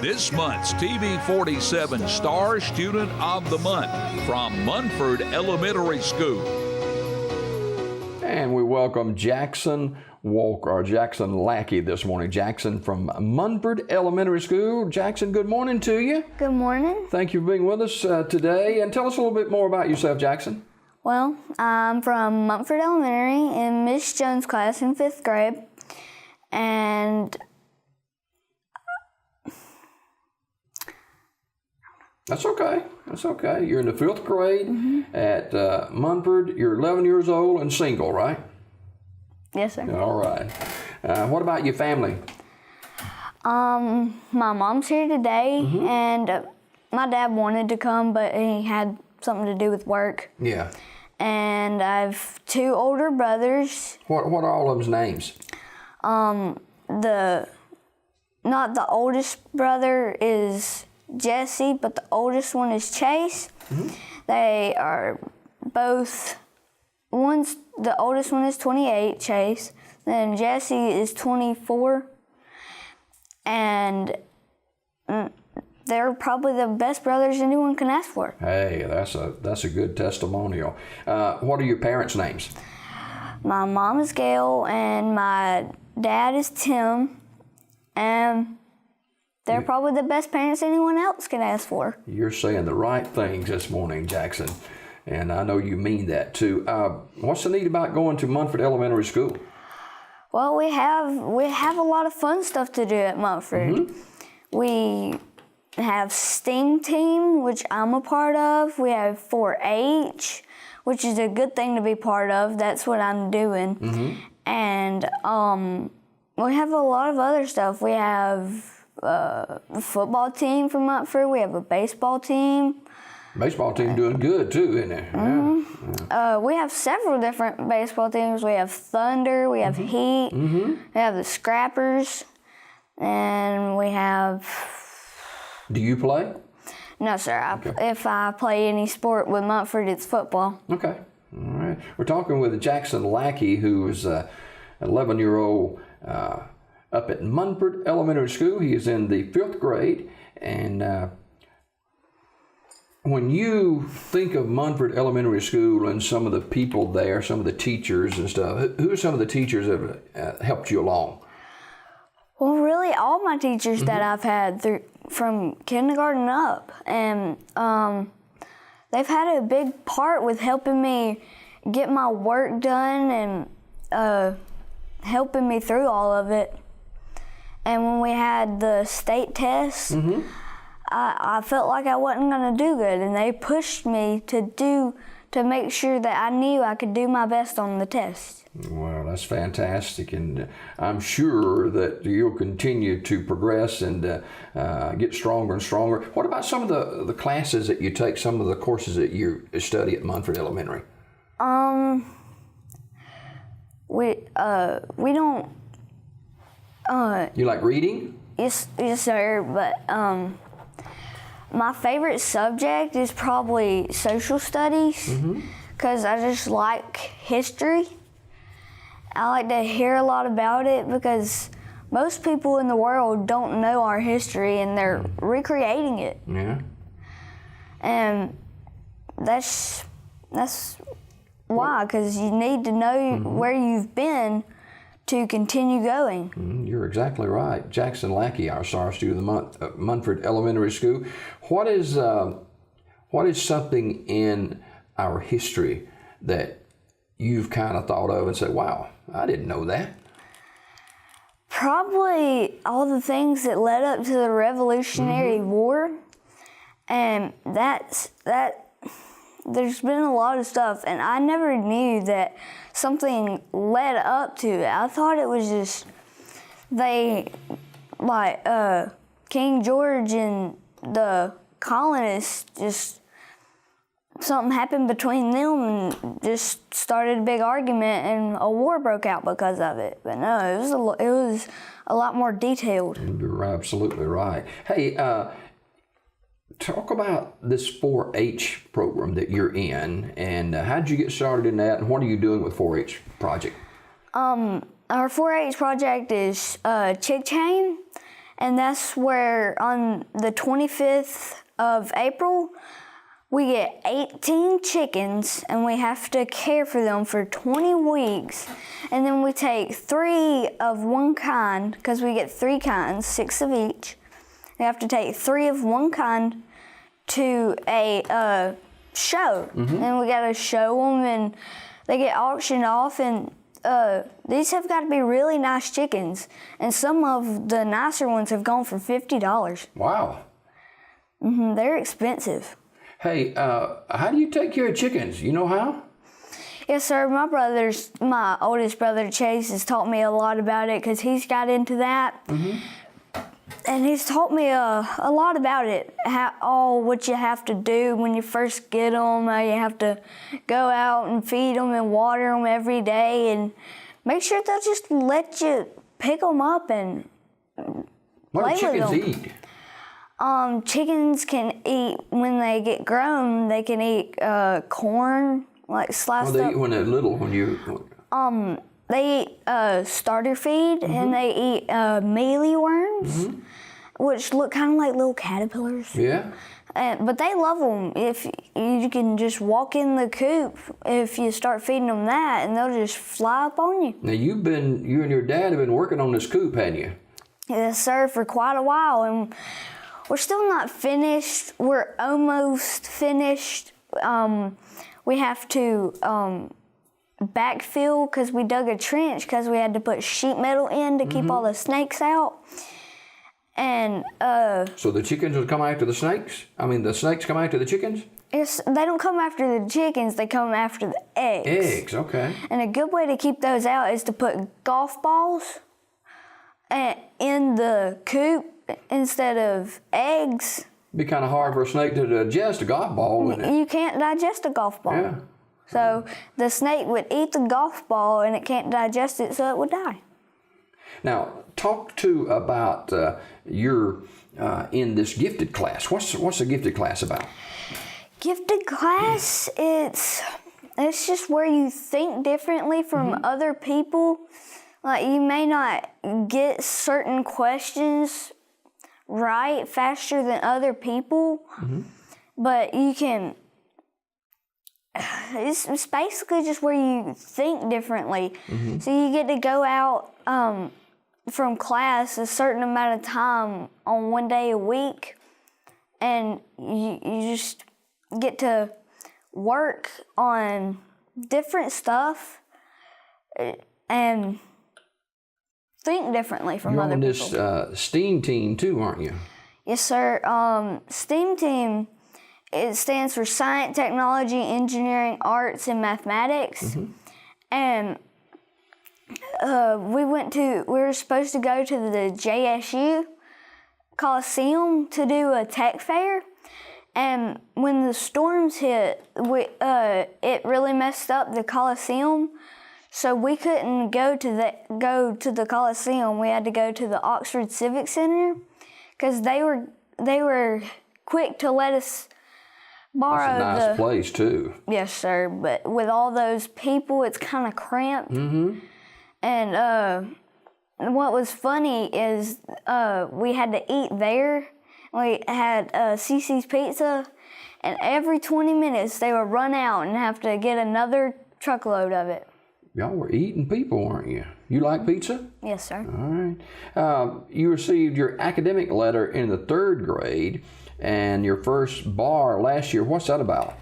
This month's TV 47 Star Student of the Month from Munford Elementary School. And we welcome Jackson Lackey this morning. Jackson from Munford Elementary School. Jackson, good morning to you. Good morning. Thank you for being with us today. And tell us a little bit more about yourself, Jackson. Well, I'm from Montfort Elementary in Miss Jones' class in 5th grade. And That's okay. You're in the 5th grade at Munford. You're 11 years old and single, right? Yes, sir. All right. What about your family? My mom's here today, and my dad wanted to come, but he had something to do with work. Yeah. And I have 2 older brothers. What are all of them's names? Not the oldest brother is Jesse, but the oldest one is Chase. They are both, the oldest one is 28, Chase, then Jesse is 24, and they're probably the best brothers anyone can ask for. Hey, that's a good testimonial. What are your parents' names? My mom is Gail, and my dad is Tim, and they're probably the best parents anyone else can ask for. You're saying the right things this morning, Jackson, and I know you mean that too. What's so neat about going to Munford Elementary School? Well, we have a lot of fun stuff to do at Montfort. We have STEAM team, which I'm a part of. We have 4-H, which is a good thing to be part of. That's what I'm doing. And we have a lot of other stuff. We have a football team from Montfort. We have a baseball team. Baseball team doing good too, isn't it? We have several different baseball teams. We have Thunder, we have Heat, we have the Scrappers, and we have... Do you play? No, sir. If I play any sport with Montfort, it's football. Okay. All right. We're talking with Jackson Lackey, who is an 11-year-old up at Munford Elementary School. He is in the 5th grade. And when you think of Munford Elementary School and some of the people there, some of the teachers and stuff, who are some of the teachers that have helped you along? Well, really, all my teachers that I've had from kindergarten up. And they've had a big part with helping me get my work done and helping me through all of it. And when we had the state tests, I felt like I wasn't going to do good, and they pushed me to make sure that I knew I could do my best on the test. Well, that's fantastic, and I'm sure that you'll continue to progress and get stronger and stronger. What about some of the classes that you take, some of the courses that you study at Munford Elementary? We don't... You like reading? Yes, sir, but my favorite subject is probably social studies, because I just like history. I like to hear a lot about it because most people in the world don't know our history, and they're recreating it. Yeah. And that's why, because you need to know where you've been to continue going. You're exactly right. Jackson Lackey, our Star Student of the Month at Munford Elementary School. What is something in our history that you've kind of thought of and said, wow, I didn't know that? Probably all the things that led up to the Revolutionary War. And there's been a lot of stuff, and I never knew that something led up to it. I thought it was just King George and the colonists, just something happened between them and just started a big argument, and a war broke out because of it. But no, it was a lot more detailed. You're absolutely right. Hey, talk about this 4-H program that you're in, and how did you get started in that, and what are you doing with 4-H project? our 4-H project is chick chain, and that's where on the 25th of April, we get 18 chickens, and we have to care for them for 20 weeks. And then we take 3 of one kind, because we get 3 kinds, 6 of each. We have to take 3 of one kind to a show. And we got to show them, and they get auctioned off. And these have got to be really nice chickens. And some of the nicer ones have gone for $50. Wow. They're expensive. Hey, how do you take care of chickens? You know how? Yes, sir. My oldest brother Chase has taught me a lot about it because he's got into that. And he's taught me a lot about it, what you have to do when you first get them. You have to go out and feed them and water them every day, and make sure they'll just let you pick them up and What do play with chickens them. eat? Chickens can eat, when they get grown, they can eat corn, like sliced They up. eat when they're little, when you... They eat starter feed, and they eat mealyworms, which look kind of like little caterpillars. Yeah? But they love them. If you can just walk in the coop, if you start feeding them that, and they'll just fly up on you. Now, you and your dad have been working on this coop, hadn't you? Yes, sir, for quite a while, and we're still not finished. We're almost finished. We have to backfill because we dug a trench because we had to put sheet metal in to keep all the snakes out. And So the chickens will come after the snakes? I mean, the snakes come after the chickens? they don't come after the chickens, they come after the eggs. Eggs, okay. And a good way to keep those out is to put golf balls in the coop instead of eggs. It'd be kind of hard for a snake to digest a golf ball, wouldn't it? You can't digest a golf ball. Yeah. So the snake would eat the golf ball and it can't digest it, so it would die. Now, talk about your in this gifted class. What's the gifted class about? Gifted class, it's just where you think differently from other people. Like, you may not get certain questions right faster than other people, but you can. It's basically just where you think differently. So you get to go out from class a certain amount of time on one day a week, and you just get to work on different stuff and think differently from You're other on people. this STEAM team too, aren't you? Yes, sir. STEAM team, it stands for Science, Technology, Engineering, Arts, and Mathematics. And we were supposed to go to the JSU Coliseum to do a tech fair. And when the storms hit, it really messed up the Coliseum. So we couldn't go to the Coliseum. We had to go to the Oxford Civic Center because they were quick to let us borrow. That's a nice place too. Yes, sir. But with all those people, it's kind of cramped. And what was funny is we had to eat there. We had CC's Pizza, and every 20 minutes they would run out and have to get another truckload of it. Y'all were eating people, weren't you? You like pizza? Yes, sir. All right. You received your academic letter in the 3rd grade and your first bar last year. What's that about?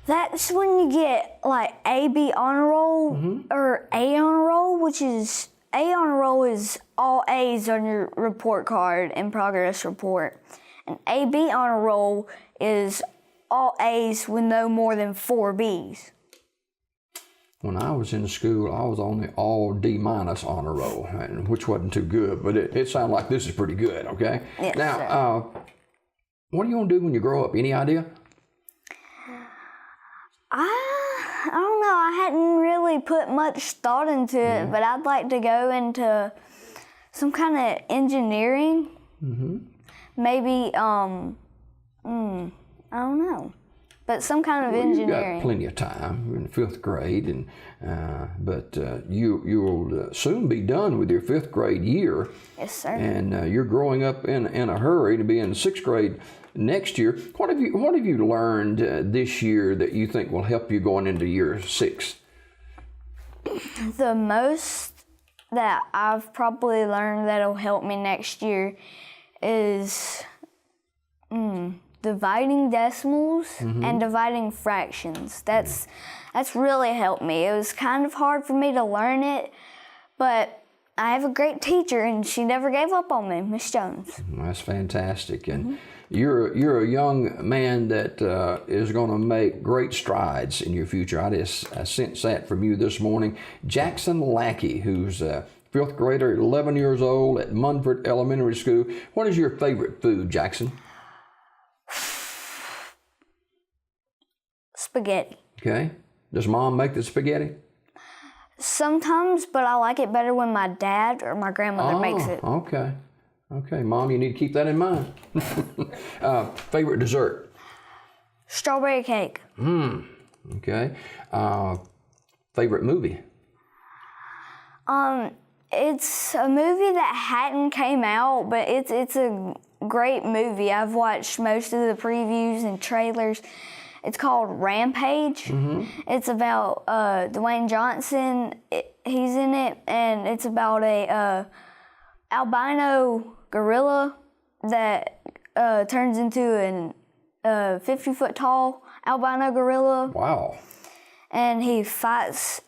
That's when you get like A/B honor roll or A honor roll, which is A honor roll is all A's on your report card and progress report. And A/B honor roll is all A's with no more than 4 B's. When I was in school, I was on the all D- honor roll, which wasn't too good, but it sounded like this is pretty good, okay? Yes, now, sir. what are you going to do when you grow up? Any idea? I don't know. I hadn't really put much thought into it, but I'd like to go into some kind of engineering. Maybe, I don't know. but some kind of Well, engineering. you've got plenty of time. You're in the 5th grade, and but you'll soon be done with your 5th grade year. Yes, sir. And you're growing up in a hurry to be in the 6th grade next year. What have you learned this year that you think will help you going into year 6? The most that I've probably learned that'll help me next year is dividing decimals and dividing fractions. That's really helped me. It was kind of hard for me to learn it, but I have a great teacher, and she never gave up on me, Miss Jones. That's fantastic. And you're a young man that is going to make great strides in your future. I sense that from you this morning. Jackson Lackey, who's a 5th grader, 11 years old at Munford Elementary School. What is your favorite food, Jackson? Spaghetti. Okay. Does Mom make the spaghetti? Sometimes, but I like it better when my dad or my grandmother makes it. Okay. Okay, Mom, you need to keep that in mind. Favorite dessert? Strawberry cake. Okay. Favorite movie? It's a movie that hadn't came out, but it's a great movie. I've watched most of the previews and trailers. It's called Rampage. It's about Dwayne Johnson. He's in it, and it's about a albino gorilla that turns into a 50-foot tall albino gorilla. Wow. And he fights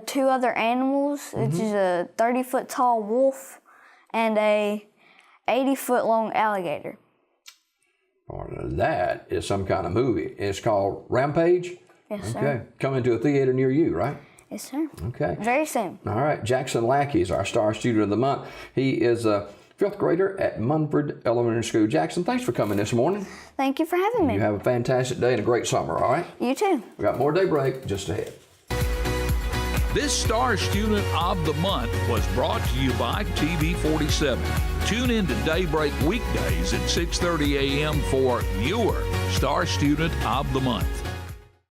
two other animals, which is a 30-foot tall wolf and a 80-foot long alligator. Well, that is some kind of movie. It's called Rampage? Yes, sir. Okay. Coming to a theater near you, right? Yes, sir. Okay. Very soon. All right. Jackson Lackey is our star student of the month. He is a 5th grader at Munford Elementary School. Jackson, thanks for coming this morning. Thank you for having me. You have a fantastic day and a great summer, all right? You too. We got more Daybreak just ahead. This Star Student of the Month was brought to you by TV 47. Tune in to Daybreak weekdays at 6:30 a.m. for your Star Student of the Month.